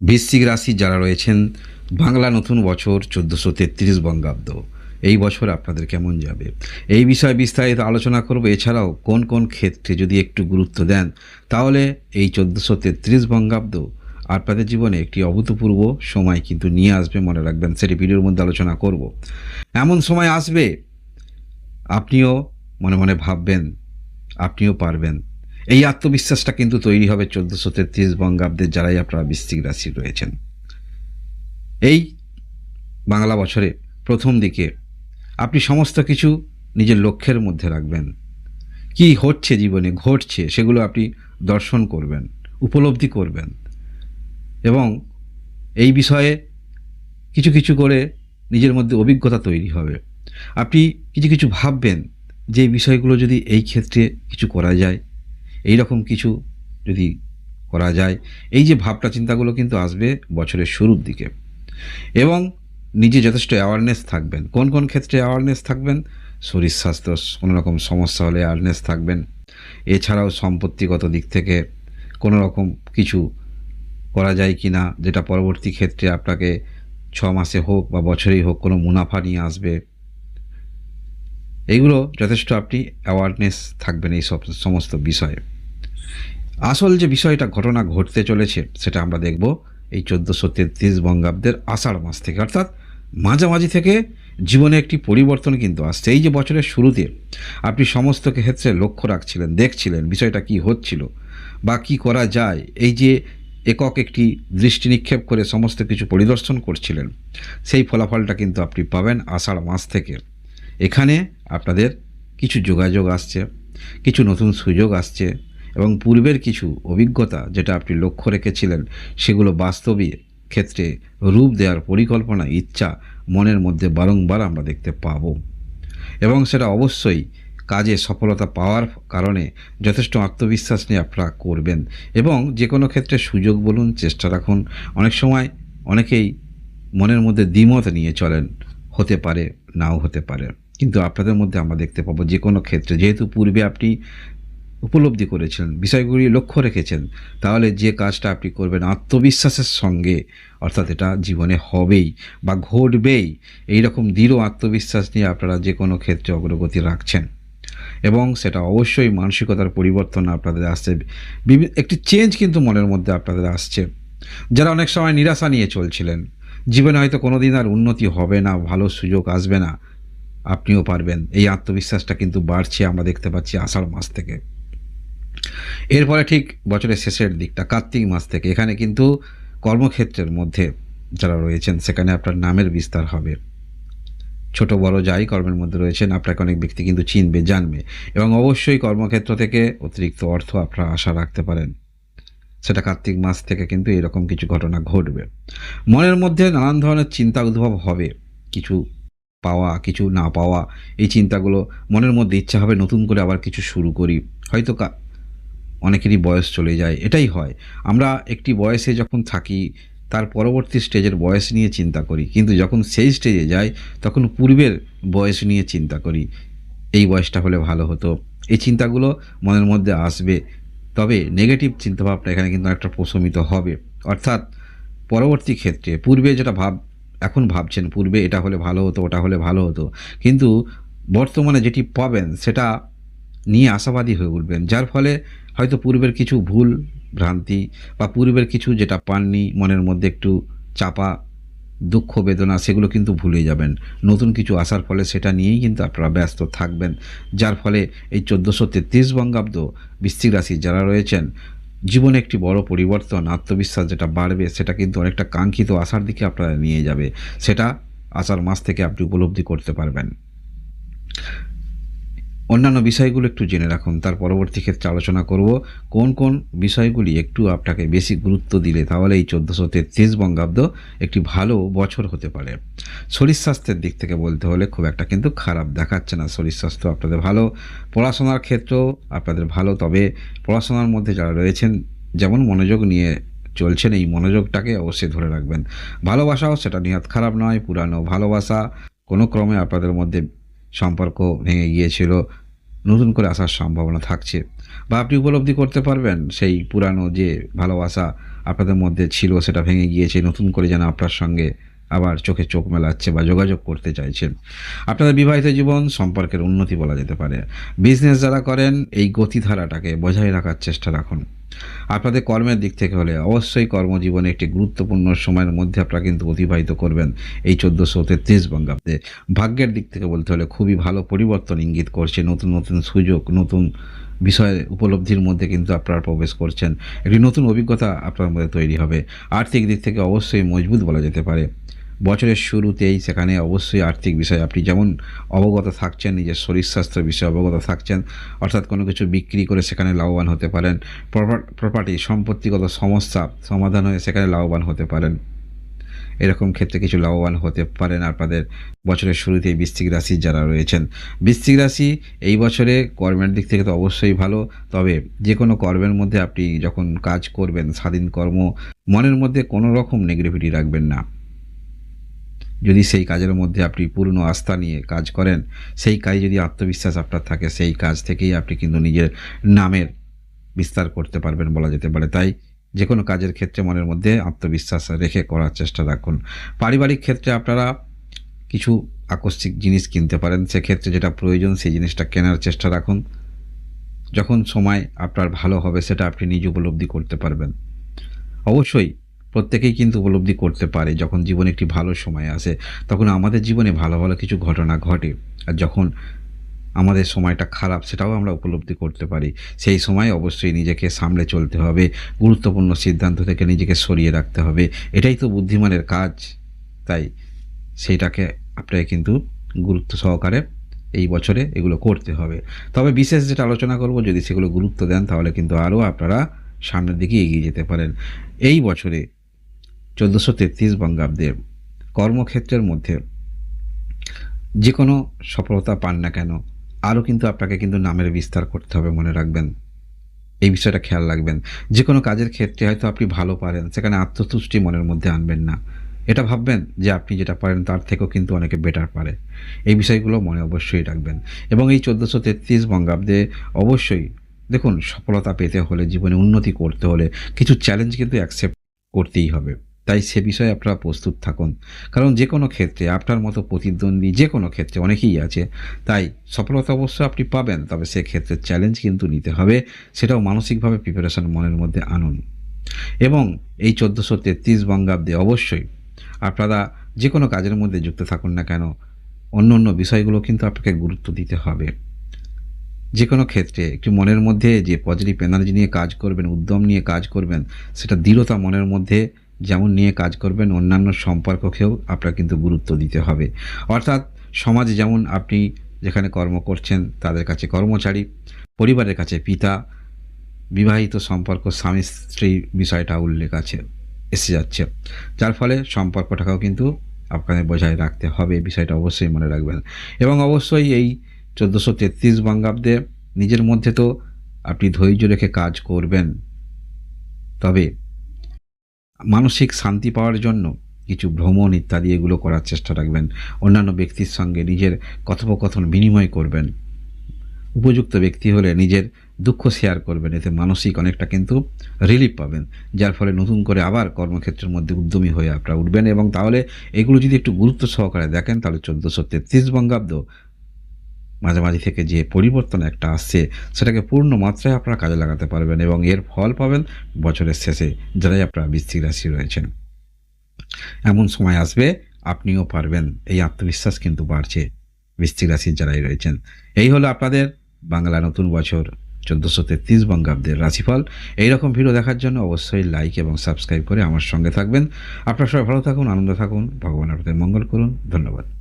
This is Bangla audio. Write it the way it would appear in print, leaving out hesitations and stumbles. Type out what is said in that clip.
বৃশ্চিক রাশি যারা রয়েছেন, বাংলা নতুন বছর ১৪৩৩ বঙ্গাব্দ। এই বছর আপনাদের কেমন যাবে? এই বিষয়ে বিস্তারিত আলোচনা করব। এছাড়াও কোন কোন ক্ষেত্রে যদি একটু গুরুত্ব দেন, তাহলে এই ১৪৩৩ বঙ্গাব্দ আপনাদের জীবনে একটি অভূতপূর্ব সময় কিন্তু নিয়ে আসবে, মনে রাখবেন। সেটি ভিডিওর মধ্যে আলোচনা করব। এমন সময় আসবে, আপনিও মনে মনে ভাববেন আপনিও পারবেন। এই আত্মবিশ্বাসটা কিন্তু তৈরি হবে ১৪৩৩ বঙ্গাব্দের যারাই আপনারা বৃশ্চিক রাশি রয়েছেন। এই বাংলা বছরে প্রথম দিকে আপনি সমস্ত কিছু নিজের লক্ষ্যের মধ্যে রাখবেন। কি হচ্ছে জীবনে, ঘটছে, সেগুলো আপনি দর্শন করবেন, উপলব্ধি করবেন এবং এই বিষয়ে কিছু কিছু করে নিজের মধ্যে অভিজ্ঞতা তৈরি হবে। আপনি কিছু কিছু ভাববেন যে এই বিষয়গুলো যদি এই ক্ষেত্রে কিছু করা যায়, এই রকম কিছু যদি করা যায়, এই যে ভাবনা চিন্তাগুলো কিন্তু আসবে বছরের শুরুর দিকে। এবং নিজে যথেষ্ট অ্যাওয়ারনেস থাকবেন। কোন কোন ক্ষেত্রে অ্যাওয়ারনেস থাকবেন? শরীর স্বাস্থ্য কোনো রকম সমস্যা হলে অ্যাওয়ারনেস থাকবেন। এছাড়াও সম্পত্তিগত দিক থেকে কোনো রকম কিছু করা যায় কি না, যেটা পরবর্তী ক্ষেত্রে আপনাকে ৬ মাসে হোক বা বছরেই হোক কোনো মুনাফা নিয়ে আসবে। এইগুলো যথেষ্ট আপনি অ্যাওয়ারনেস থাকবেন এই সমস্ত বিষয়ে। আসল যে বিষয়টা ঘটনা ঘটতে চলেছে সেটা আমরা দেখব এই ১৪৩৩ বঙ্গাব্দের আষাঢ় মাস থেকে, অর্থাৎ মাঝামাঝি থেকে জীবনে একটি পরিবর্তন কিন্তু আসছে। এই যে বছরের শুরুতে আপনি সমস্ত ক্ষেত্রে লক্ষ্য রাখছিলেন, দেখছিলেন বিষয়টা কি হচ্ছিল বা কি করা যায়, এই যে একক একটি দৃষ্টি নিক্ষেপ করে সমস্ত কিছু পরিদর্শন করছিলেন, সেই ফলাফলটা কিন্তু আপনি পাবেন আষাঢ় মাস থেকে। এখানে আপনাদের কিছু যোগাযোগ আসছে, কিছু নতুন সুযোগ আসছে এবং পূর্বের কিছু অভিজ্ঞতা যেটা আপনি লক্ষ্য রেখেছিলেন, সেগুলো বাস্তবে ক্ষেত্রে রূপ দেওয়ার পরিকল্পনা, ইচ্ছা মনের মধ্যে বারংবার আমরা দেখতে পাব এবং সেটা অবশ্যই কাজে সফলতা পাওয়ার কারণে যথেষ্ট আত্মবিশ্বাস নিয়ে আপনারা করবেন এবং যে কোনো ক্ষেত্রে সুযোগ বলুন, চেষ্টা রাখুন। অনেক সময় অনেকেই মনের মধ্যে দ্বিমত নিয়ে চলেন, হতে পারে নাও হতে পারে, কিন্তু আপনাদের মধ্যে আমরা দেখতে পাবো যে কোনো ক্ষেত্রে, যেহেতু পূর্বে আপনি উপলব্ধি করেছেন, বিষয়গুলি লক্ষ্য রেখেছেন, তাহলে যে কাজটা আপনি করবেন আত্মবিশ্বাসের সঙ্গে, অর্থাৎ এটা জীবনে হবেই বা ঘটবেই, এই রকম দৃঢ় আত্মবিশ্বাস নিয়ে আপনারা যে কোনো ক্ষেত্রে অগ্রগতি রাখছেন এবং সেটা অবশ্যই মানসিকতার পরিবর্তন আপনাদের আসছে। একটি চেঞ্জ কিন্তু মনের মধ্যে আপনাদের আসছে। যারা অনেক সময় নিরাশা নিয়ে চলছিলেন, জীবনে হয়তো কোনো দিন আর উন্নতি হবে না, ভালো সুযোগ আসবে না, আপনিও পারবেন, এই আত্মবিশ্বাসটা কিন্তু বাড়ছে আমরা দেখতে পাচ্ছি আষাঢ় মাস থেকে। এরপরে ঠিক বছরের শেষের দিকটা কার্তিক মাস থেকে এখানে কিন্তু কর্মক্ষেত্রের মধ্যে যারা রয়েছেন সেখানে আপনার নামের বিস্তার হবে। ছোট বড় যাই কর্মের মধ্যে রয়েছেন, আপনাকে অনেক ব্যক্তি কিন্তু চিনবে, জানবে এবং অবশ্যই কর্মক্ষেত্র থেকে অতিরিক্ত অর্থ আপনারা আশা রাখতে পারেন। সেটা কার্তিক মাস থেকে কিন্তু এরকম কিছু ঘটনা ঘটবে। মনের মধ্যে নানান ধরনের চিন্তা উদ্ভব হবে, কিছু পাওয়া, কিছু না পাওয়া, এই চিন্তাগুলো মনের মধ্যে ইচ্ছা হবে নতুন করে আবার কিছু শুরু করি। হয়তো অনেকেরই বয়স চলে যায়, এটাই হয়। আমরা একটি বয়সে যখন থাকি, তার পরবর্তী স্টেজের বয়স নিয়ে চিন্তা করি, কিন্তু যখন সেই স্টেজে যাই তখন পূর্বের বয়স নিয়ে চিন্তা করি, এই বয়সটা হলে ভালো হতো। এই চিন্তাগুলো মনের মধ্যে আসবে, তবে নেগেটিভ চিন্তাভাবনা এখানে কিন্তু একটা প্রশমিত হবে। অর্থাৎ পরবর্তী ক্ষেত্রে পূর্বে যেটা এখন ভাবছেন পূর্বে এটা হলে ভালো হতো, ওটা হলে ভালো হতো, কিন্তু বর্তমানে যেটি পাবেন সেটা নিয়ে আশাবাদী হয়ে উঠবেন, যার ফলে হয়তো পূর্বের কিছু ভুল ভ্রান্তি বা পূর্বের কিছু যেটা পাননি মনের মধ্যে একটু চাপা দুঃখ বেদনা, সেগুলো কিন্তু ভুলে যাবেন। নতুন কিছু আসার ফলে সেটা নিয়েই কিন্তু আপনারা ব্যস্ত থাকবেন, যার ফলে এই ১৪৩৩ বঙ্গাব্দ বৃশ্চিক রাশি যারা রয়েছেন, জীবনে একটি বড় পরিবর্তন, আত্মবিশ্বাস যেটা বাড়বে সেটা কিন্তু অনেকটা কাঙ্ক্ষিত আশার দিকে আপনারা নিয়ে যাবে। সেটা আষাঢ় মাস থেকে আপনি উপলব্ধি করতে পারবেন। অন্যান্য বিষয়গুলো একটু জেনে রাখুন, তার পরবর্তী ক্ষেত্রে আলোচনা করব কোন কোন বিষয়গুলি একটু আপনাকে বেশি গুরুত্ব দিলে তাহলে এই ১৪৩৩ বঙ্গাব্দ একটি ভালো বছর হতে পারে। শরীর স্বাস্থ্যের দিক থেকে বলতে হলে খুব একটা কিন্তু খারাপ দেখাচ্ছে না, শরীর স্বাস্থ্য আপনাদের ভালো। পড়াশোনার ক্ষেত্রেও আপনাদের ভালো, তবে পড়াশোনার মধ্যে যারা রয়েছেন যেমন মনোযোগ নিয়ে চলছেন, এই মনোযোগটাকে অবশ্যই ধরে রাখবেন। ভালোবাসাও সেটা নিহাত খারাপ নয়, পুরানো ভালোবাসা কোনো ক্রমে আপনাদের মধ্যে সম্পর্ক ভেঙে গিয়েছিল, নতুন করে আসার সম্ভাবনা থাকছে, বা আপনি উপলব্ধি করতে পারবেন সেই পুরানো যে ভালোবাসা আপনাদের মধ্যে ছিল সেটা ভেঙে গিয়েছে, নতুন করে যেন আপনার সঙ্গে আবার চোখে চোখ মেলাচ্ছে বা যোগাযোগ করতে চাইছেন। আপনাদের বিবাহিত জীবন সম্পর্কের উন্নতি বলা যেতে পারে। বিজনেস যারা করেন এই গতিধারাটাকে বজায় রাখার চেষ্টা রাখুন। আপনাদের কর্মের দিক থেকে হলে অবশ্যই কর্মজীবনে একটি গুরুত্বপূর্ণ সময়ের মধ্যে আপনারা কিন্তু অতিবাহিত করবেন এই 1433 বঙ্গাব্দে। ভাগ্যের দিক থেকে বলতে হলে খুবই ভালো পরিবর্তন ইঙ্গিত করছে, নতুন নতুন সুযোগ, নতুন বিষয় উপলব্ধির মধ্যে কিন্তু আপনারা প্রবেশ করছেন, একটি নতুন অভিজ্ঞতা আপনার মধ্যে তৈরি হবে। আর্থিক দিক থেকে অবশ্যই মজবুত বলা যেতে পারে। বছরের শুরুতেই সেখানে অবশ্যই আর্থিক বিষয়ে আপনি যেমন অবগত থাকছেন, নিজের শরীর স্বাস্থ্যের বিষয়ে অবগত থাকছেন, অর্থাৎ কোনো কিছু বিক্রি করে সেখানে লাভবান হতে পারেন। প্রপার্টি সম্পত্তিগত সমস্যা সমাধান হয়ে সেখানে লাভবান হতে পারেন। এরকম ক্ষেত্রে কিছু লাভবান হতে পারেন আপনাদের বছরের শুরুতেই বৃশ্চিক রাশির যারা রয়েছেন। বৃশ্চিক রাশি এই বছরে কর্মের দিক থেকে তো অবশ্যই ভালো, তবে যে কোনো কর্মের মধ্যে আপনি যখন কাজ করবেন, স্বাধীন কর্ম, মনের মধ্যে কোনো রকম নেগেটিভিটি রাখবেন না। যদি সেই কাজের মধ্যে আপনি পূর্ণ আস্থা নিয়ে কাজ করেন, সেই কাজে যদি আত্মবিশ্বাস আপনার থাকে, সেই কাজ থেকেই আপনি কিন্তু নিজের নামের বিস্তার করতে পারবেন বলা যেতে পারে। তাই যে কোনো কাজের ক্ষেত্রে মনের মধ্যে আত্মবিশ্বাস রেখে করার চেষ্টা রাখুন। পারিবারিক ক্ষেত্রে আপনারা কিছু আকস্মিক জিনিস কিনতে পারেন, সেক্ষেত্রে যেটা প্রয়োজন সেই জিনিসটা কেনার চেষ্টা রাখুন। যখন সময় আপনার ভালো হবে সেটা আপনি নিজে উপলব্ধি করতে পারবেন। অবশ্যই প্রত্যেকেই কিন্তু উপলব্ধি করতে পারে যখন জীবনে একটি ভালো সময় আসে, তখন আমাদের জীবনে ভালো ভালো কিছু ঘটনা ঘটে, আর যখন আমাদের সময়টা খারাপ সেটাও আমরা উপলব্ধি করতে পারি। সেই সময় অবশ্যই নিজেকে সামলে চলতে হবে, গুরুত্বপূর্ণ সিদ্ধান্ত থেকে নিজেকে সরিয়ে রাখতে হবে, এটাই তো বুদ্ধিমানের কাজ। তাই সেইটাকে আপনাকে কিন্তু গুরুত্ব সহকারে এই বছরে এগুলো করতে হবে। তবে বিশেষ যেটা আলোচনা করব, যদি সেগুলো গুরুত্ব দেন তাহলে কিন্তু আরও আপনারা সামনের দিকে এগিয়ে যেতে পারেন। এই বছরে 1433 বঙ্গাব্দে কর্মক্ষেত্রের মধ্যে যে কোনো সফলতা পান না কেন, আরও কিন্তু আপনাকে কিন্তু নামের বিস্তার করতে হবে, মনে রাখবেন। এই বিষয়টা খেয়াল রাখবেন। যে কোনো কাজের ক্ষেত্রে হয়তো আপনি ভালো পারেন, সেখানে আত্মতুষ্টি মনের মধ্যে আনবেন না। এটা ভাববেন যে আপনি যেটা পারেন তার থেকেও কিন্তু অনেকে বেটার পারে। এই বিষয়গুলো মনে অবশ্যই রাখবেন। এবং এই 1433 বঙ্গাব্দে অবশ্যই দেখুন, সফলতা পেতে হলে, জীবনে উন্নতি করতে হলে কিছু চ্যালেঞ্জ কিন্তু অ্যাকসেপ্ট করতেই হবে। তাই সে বিষয়ে আপনারা প্রস্তুত থাকুন, কারণ যে কোনো ক্ষেত্রে আপনার মতো প্রতিদ্বন্দ্বী যে কোনো ক্ষেত্রে অনেকেই আছে। তাই সফলতা অবশ্য আপনি পাবেন, তবে সেক্ষেত্রে চ্যালেঞ্জ কিন্তু নিতে হবে, সেটাও মানসিকভাবে প্রিপারেশন মনের মধ্যে আনুন। এবং এই 1433 বঙ্গাব্দে অবশ্যই আপনারা যে কোনো কাজের মধ্যে যুক্ত থাকুন না কেন, অন্য অন্য বিষয়গুলো কিন্তু আপনাকে গুরুত্ব দিতে হবে। যে কোনো ক্ষেত্রে একটি মনের মধ্যে যে পজিটিভ এনার্জি নিয়ে কাজ করবেন, উদ্যম নিয়ে কাজ করবেন, সেটা দৃঢ়তা মনের মধ্যে যেমন নিয়ে কাজ করবেন, অন্যান্য সম্পর্ককেও আপনার কিন্তু গুরুত্ব দিতে হবে। অর্থাৎ সমাজে যেমন আপনি যেখানে কর্ম করছেন তাদের কাছে কর্মচারী, পরিবারের কাছে পিতা, বিবাহিত সম্পর্ক স্বামী স্ত্রী বিষয়টা উল্লেখ এসে যাচ্ছে, যার ফলে সম্পর্কটাকেও কিন্তু আপনাদের বজায় রাখতে হবে, বিষয়টা অবশ্যই মনে রাখবেন। এবং অবশ্যই এই 1433 বঙ্গাব্দে নিজের মধ্যে তো আপনি ধৈর্য রেখে কাজ করবেন, তবে মানসিক শান্তি পাওয়ার জন্য কিছু ভ্রমণ ইত্যাদি এগুলো করার চেষ্টা রাখবেন। অন্যান্য ব্যক্তির সঙ্গে নিজের কথোপকথন বিনিময় করবেন। উপযুক্ত ব্যক্তি হলে নিজের দুঃখ শেয়ার করবেন, এতে মানসিক অনেকটা কিন্তু রিলিফ পাবেন, যার ফলে নতুন করে আবার কর্মক্ষেত্রের মধ্যে উদ্যমী হয়ে আপনারা উঠবেন। এবং তাহলে এগুলো যদি একটু গুরুত্ব সহকারে দেখেন, তাহলে 1433 বঙ্গাব্দ মাঝামাঝি থেকে যে পরিবর্তন একটা আসছে সেটাকে পূর্ণ মাত্রায় আপনারা কাজে লাগাতে পারবেন, এবং এর ফল পাবেন বছরের শেষে, যারাই আপনারা বৃশ্চিক রাশি রয়েছেন। এমন সময় আসবে আপনিও পারবেন, এই আত্মবিশ্বাস কিন্তু বাড়ছে বৃশ্চিক রাশির যারাই রয়েছেন। এই হলো আপনাদের বাংলা নতুন বছর 1433 বঙ্গাব্দের রাশিফল। এইরকম ভিডিও দেখার জন্য অবশ্যই লাইক এবং সাবস্ক্রাইব করে আমার সঙ্গে থাকবেন। আপনারা সবাই ভালো থাকুন, আনন্দ থাকুন, ভগবান আপনাদের মঙ্গল করুন। ধন্যবাদ।